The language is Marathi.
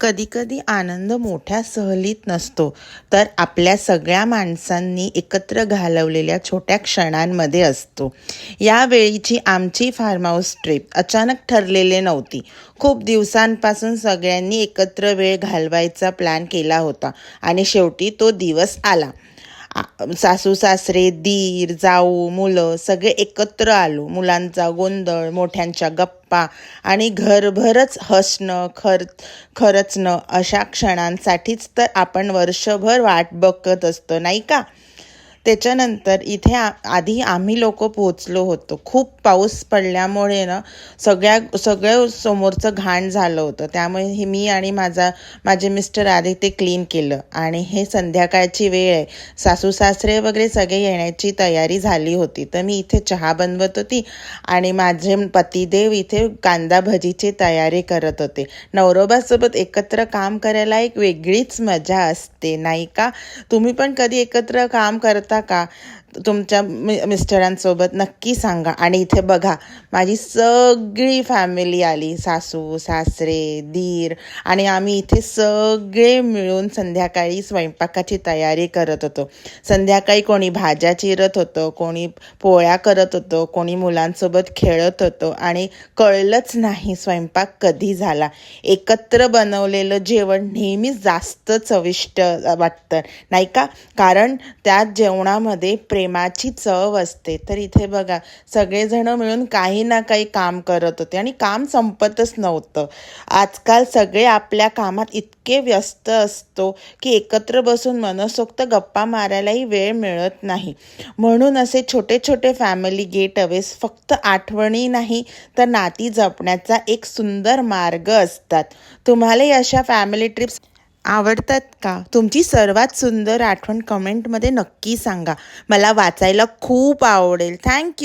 कधीकधी आनंद मोठ्या सहलीत नसतो, तर आपल्या सगळ्या माणसांनी एकत्र घालवलेल्या छोट्या क्षणांमध्ये असतो. यावेळीची आमची फार्म हाऊस ट्रिप अचानक ठरलेली नव्हती. खूप दिवसांपासून सगळ्यांनी एकत्र वेळ घालवायचा प्लॅन केला होता आणि शेवटी तो दिवस आला. सासू सासरे, दीर, जाऊ, मुलं सगळे एकत्र आलो. मुलांचा गोंधळ, मोठ्यांच्या गप्पा आणि घरभरच हसणं, खरचणं अशा क्षणांसाठीच तर आपण वर्षभर वाट बघत असतो, नाही का? त्याच्यानंतर इथे आधी आम्ही लोक पोहोचलो होतो. खूप पाऊस पडल्यामुळे ना सगळं समोरचं घाण झालं होतं. त्यामुळे मी आणि माझे मिस्टर आधी ते क्लीन केलं. आणि हे संध्याकाळची वेळ आहे. सासू सासरे वगैरे सगळे येण्याची तयारी झाली होती. तर मी इथे चहा बनवत होती आणि माझे पतिदेव इथे कांदा भजीची तयारी करत होते. नवरोबासोबत एकत्र काम करायला एक वेगळीच मजा असते, नाही का? तुम्ही पण कधी एकत्र काम करता का तुमच्या मिस्टरांसोबत? नक्की सांगा. आणि इथे बघा, माझी सगळी फॅमिली आली. सासू सासरे, दीर आणि आम्ही इथे सगळे मिळून संध्याकाळी स्वयंपाकाची तयारी करत होतो. संध्याकाळी कोणी भाज्या चिरत होतं, कोणी पोळ्या करत होतं, कोणी मुलांसोबत खेळत होतं आणि कळलंच नाही स्वयंपाक कधी झाला. एकत्र बनवलेलं जेवण नेहमीच जास्त चविष्ट वाटतं, नाही का? कारण त्यात जेवणामध्ये प्रेमाची चव असते. तर इथे बघा, सगळेजण मिळून काही ना काही काम करत होते आणि काम संपतच नव्हतं. आजकाल सगळे आपल्या कामात इतके व्यस्त असतो की एकत्र बसून मनसोक्त गप्पा मारायलाही वेळ मिळत नाही. म्हणून असे छोटे छोटे फॅमिली गेट अवेज फक्त आठवणी नाही, तर नाती जपण्याचा एक सुंदर मार्ग असतात. तुम्हाला अशा फॅमिली ट्रिप्स आवडतात का? तुमची सर्वात सुंदर आठवण कमेंटमध्ये नक्की सांगा. मला वाचायला खूप आवडेल. थँक्यू.